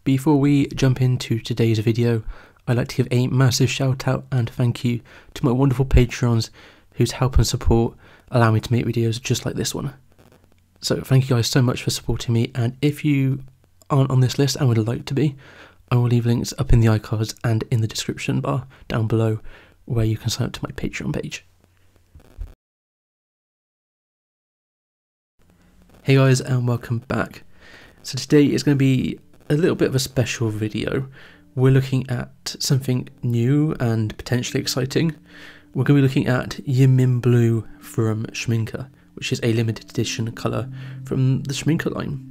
Before we jump into today's video, I'd like to give a massive shout out and thank you to my wonderful Patreons whose help and support allow me to make videos just like this one. So thank you guys so much for supporting me, and if you aren't on this list and would like to be, I will leave links up in the iCards and in the description bar down below where you can sign up to my Patreon page. Hey guys, and welcome back. So today is going to be a little bit of a special video. We're looking at something new and potentially exciting. We're going to be looking at YnMn Blue from Schmincke, which is a limited edition colour from the Schmincke line.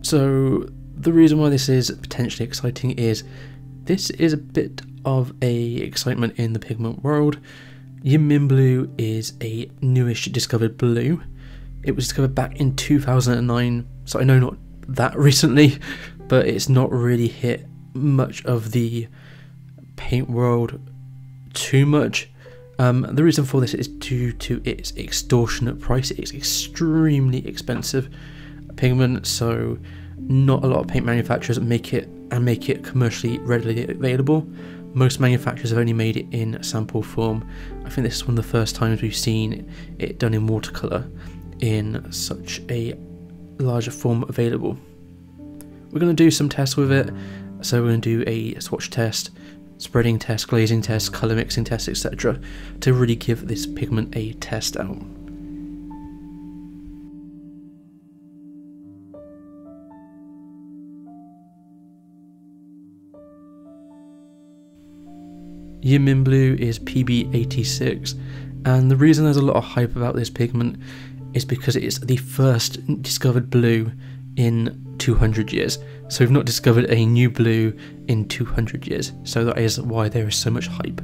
So the reason why this is potentially exciting is this is a bit of a excitement in the pigment world. YnMn Blue is a newish discovered blue. It was discovered back in 2009, so I know not that recently, but it's not really hit much of the paint world too much. The reason for this is due to its extortionate price. It's extremely expensive pigment, so not a lot of paint manufacturers make it commercially readily available. Most manufacturers have only made it in sample form. I think this is one of the first times we've seen it done in watercolour in such a larger form available. We're going to do some tests with it, so we're going to do a swatch test, spreading test, glazing test, colour mixing test, etc. to really give this pigment a test out. YnMn Blue is PB86, and the reason there's a lot of hype about this pigment is because it's the first discovered blue in 200 years. So we've not discovered a new blue in 200 years. So that is why there is so much hype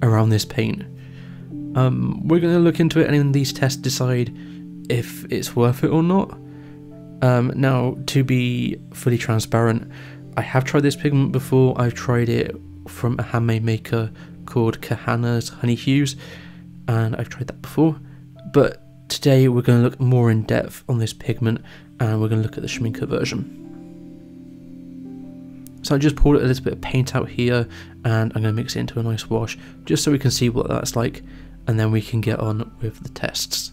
around this paint. We're going to look into it and in these tests decide if it's worth it or not. Now, to be fully transparent, I have tried this pigment before. I've tried it from a handmade maker called Kahana's Honey Hues, and I've tried that before. But today we're going to look more in depth on this pigment, and we're going to look at the Schmincke version. So I just poured a little bit of paint out here, and I'm going to mix it into a nice wash just so we can see what that's like, and then we can get on with the tests.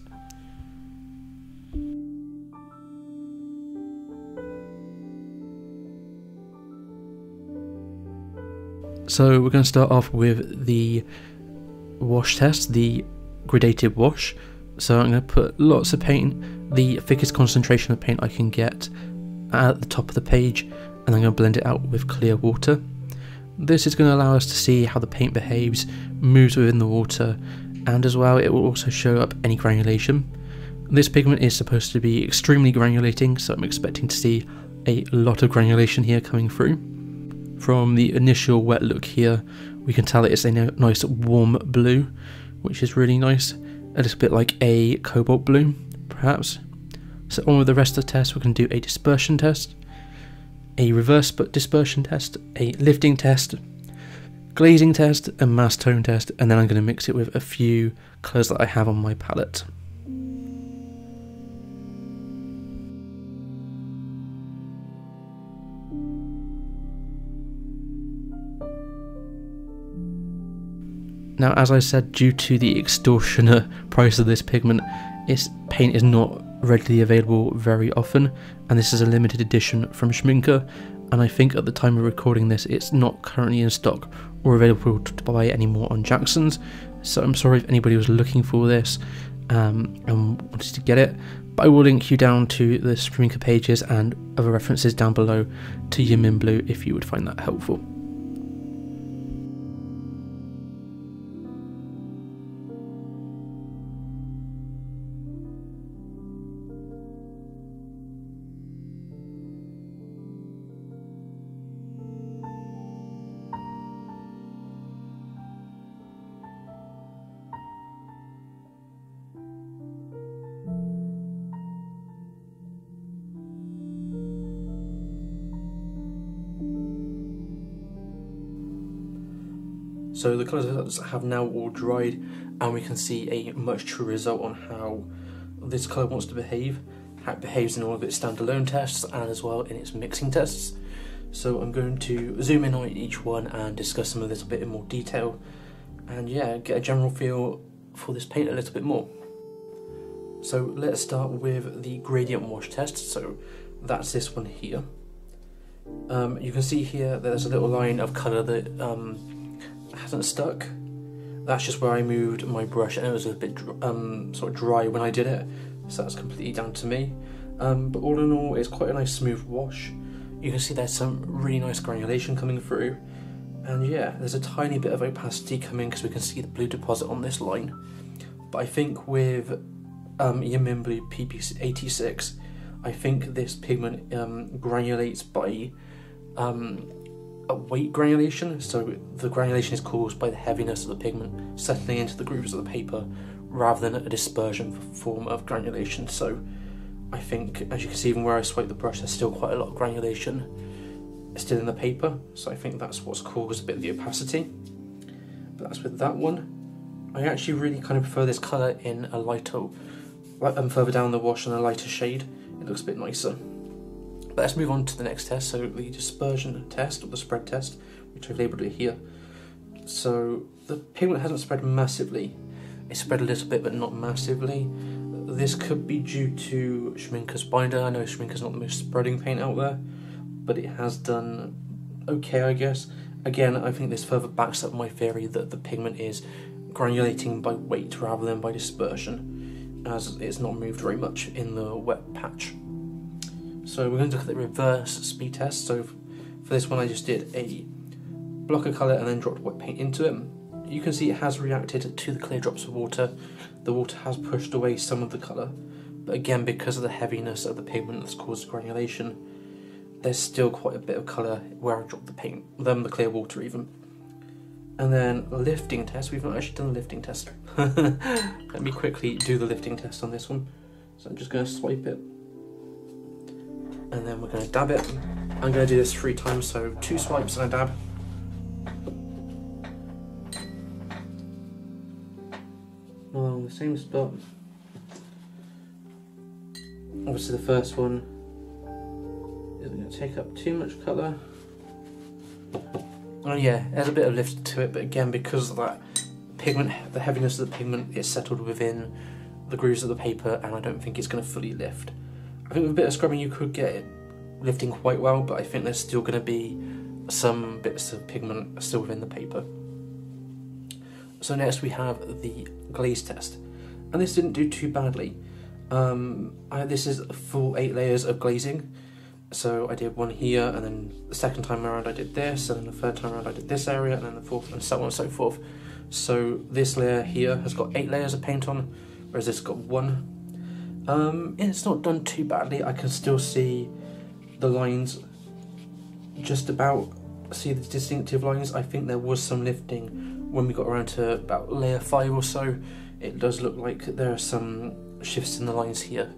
So we're going to start off with the wash test, the gradated wash. So I'm going to put lots of paint, the thickest concentration of paint I can get at the top of the page, and I'm going to blend it out with clear water. This is going to allow us to see how the paint behaves, moves within the water, and as well it will also show up any granulation. This pigment is supposed to be extremely granulating, so I'm expecting to see a lot of granulation here coming through. From the initial wet look here, we can tell that it's a nice warm blue, which is really nice. A little bit like a cobalt blue, perhaps. So on with the rest of the test, we're going to do a dispersion test, a reverse dispersion test, a lifting test, glazing test, a mass tone test, and then I'm going to mix it with a few colours that I have on my palette. Now, as I said, due to the extortionate price of this pigment, its paint is not readily available very often, and this is a limited edition from Schmincke, and I think at the time of recording this it's not currently in stock or available to buy anymore on Jackson's, so I'm sorry if anybody was looking for this and wanted to get it, but I will link you down to the Schmincke pages and other references down below to YnMn Blue if you would find that helpful. So the colours have now all dried, and we can see a much truer result on how this colour wants to behave, how it behaves in all of its standalone tests and as well in its mixing tests. So I'm going to zoom in on each one and discuss them a little bit in more detail, and yeah, get a general feel for this paint a little bit more. So let's start with the gradient wash test. So that's this one here. You can see here that there's a little line of colour that hasn't stuck. That's just where I moved my brush and it was a bit sort of dry when I did it, so that's completely down to me. But all in all, it's quite a nice smooth wash. You can see there's some really nice granulation coming through, and yeah, there's a tiny bit of opacity coming because we can see the blue deposit on this line. But I think with YnMn Blue PP86, I think this pigment granulates by a weight granulation, so the granulation is caused by the heaviness of the pigment settling into the grooves of the paper rather than a dispersion form of granulation. So I think, as you can see, even where I swipe the brush, there's still quite a lot of granulation still in the paper, so I think that's what's caused a bit of the opacity. But that's with that one. I actually really kind of prefer this colour in a lighter, further down the wash in a lighter shade. It looks a bit nicer. But let's move on to the next test, so the dispersion test, or the spread test, which I've labelled it here. So the pigment hasn't spread massively. It spread a little bit, but not massively. This could be due to Schmincke's binder. I know Schmincke's not the most spreading paint out there, but it has done okay, I guess. Again, I think this further backs up my theory that the pigment is granulating by weight rather than by dispersion, as it's not moved very much in the wet patch. So we're going to look at the reverse speed test. So for this one, I just did a block of colour and then dropped wet paint into it. You can see it has reacted to the clear drops of water. The water has pushed away some of the colour, but again, because of the heaviness of the pigment that's caused granulation, there's still quite a bit of colour where I dropped the paint, the clear water even. And then the lifting test, we've not actually done the lifting test. Let me quickly do the lifting test on this one. So I'm just going to swipe it, and then we're going to dab it. I'm going to do this 3 times, so 2 swipes and a dab. On the same spot. Obviously the first one isn't going to take up too much colour. Oh yeah, there's a bit of lift to it, but again, because of that pigment, the heaviness of the pigment, it's settled within the grooves of the paper, and I don't think it's going to fully lift. I think with a bit of scrubbing you could get it lifting quite well, but I think there's still going to be some bits of pigment still within the paper. So next we have the glaze test, and this didn't do too badly. This is a full 8 layers of glazing. So I did one here, and then the second time around I did this, and then the third time around I did this area, and then the fourth, and so on and so forth. So this layer here has got 8 layers of paint on, whereas this got 1. It's not done too badly. I can still see the lines, just about see the distinctive lines. I think there was some lifting when we got around to about layer 5 or so. It does look like there are some shifts in the lines here,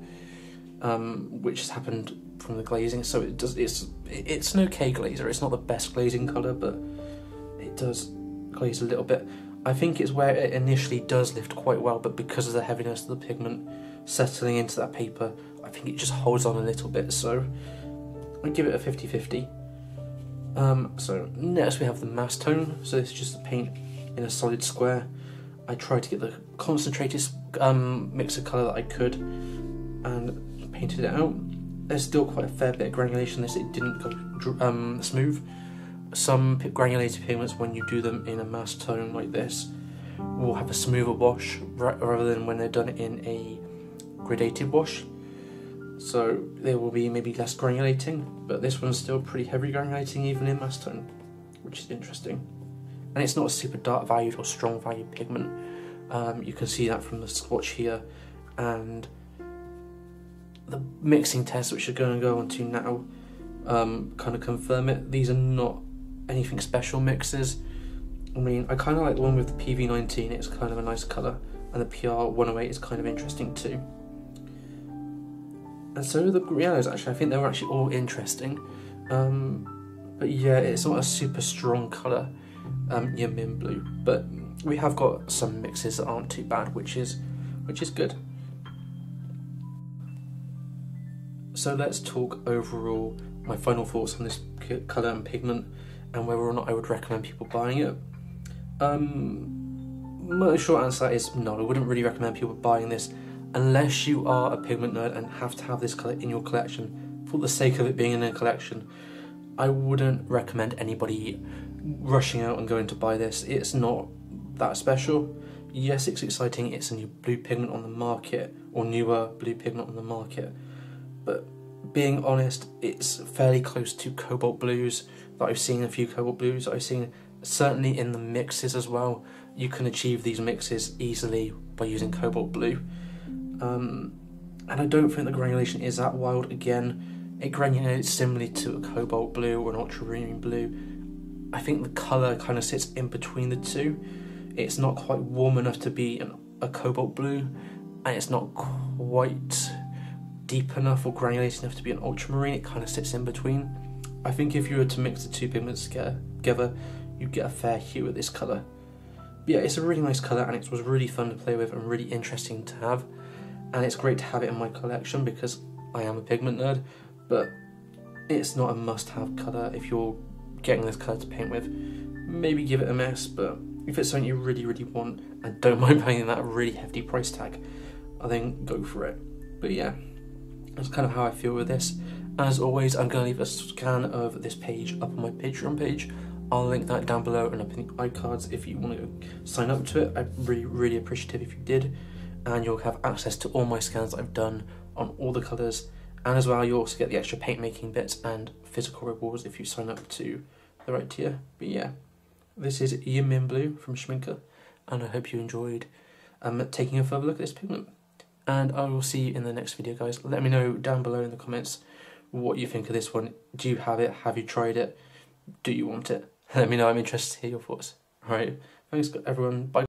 which has happened from the glazing. So it's an okay glazer. It's not the best glazing colour, but it does glaze a little bit. I think it's where it initially does lift quite well, but because of the heaviness of the pigment settling into that paper, I think it just holds on a little bit. So I give it a 50-50. So next we have the mass tone. So this is just the paint in a solid square. I tried to get the concentrated mix of colour that I could and painted it out. There's still quite a fair bit of granulation. It didn't go smooth. Some granulated pigments, when you do them in a mass tone like this, will have a smoother wash rather than when they're done in a gradated wash. So there will be maybe less granulating, but this one's still pretty heavy granulating even in mass tone, which is interesting. And it's not a super dark valued or strong valued pigment. You can see that from the swatch here, and the mixing tests, which are going to go on to now, kind of confirm it. These are not anything special mixes. I mean, I kind of like the one with the PV19, it's kind of a nice colour, and the PR108 is kind of interesting too. And so the yellows, actually, I think they were actually all interesting. But yeah, it's not a super strong colour, YnMn Blue, but we have got some mixes that aren't too bad, which is good. So let's talk overall my final thoughts on this colour and pigment, and whether or not I would recommend people buying it. My short answer is no, I wouldn't really recommend people buying this unless you are a pigment nerd and have to have this colour in your collection for the sake of it being in a collection. I wouldn't recommend anybody rushing out and going to buy this. It's not that special. Yes, it's exciting, it's a new blue pigment on the market, or newer blue pigment on the market, but being honest, it's fairly close to cobalt blues that I've seen, a few cobalt blues that I've seen, certainly in the mixes as well. You can achieve these mixes easily by using cobalt blue. And I don't think the granulation is that wild. Again, it granulates similarly to a cobalt blue or an ultramarine blue. I think the colour kind of sits in between the two. It's not quite warm enough to be a cobalt blue, and it's not quite deep enough or granulated enough to be an ultramarine. It kind of sits in between. I think if you were to mix the two pigments together, you'd get a fair hue of this colour. But yeah, it's a really nice colour, and it was really fun to play with and really interesting to have. And it's great to have it in my collection because I am a pigment nerd, but it's not a must-have colour. If you're getting this colour to paint with, maybe give it a miss, but if it's something you really, really want and don't mind paying that really hefty price tag, I think go for it. But yeah, that's kind of how I feel with this. As always, I'm going to leave a scan of this page up on my Patreon page. I'll link that down below and up in the iCards if you want to go sign up to it. I'd really, really appreciative if you did. And you'll have access to all my scans that I've done on all the colours. And as well, you'll also get the extra paint making bits and physical rewards if you sign up to the right tier. But yeah, this is YnMn Blue from Schmincke, and I hope you enjoyed taking a further look at this pigment. And I will see you in the next video, guys. Let me know down below in the comments what you think of this one. Do you have it? Have you tried it? Do you want it? Let me know. I'm interested to hear your thoughts. Alright, thanks everyone. Bye.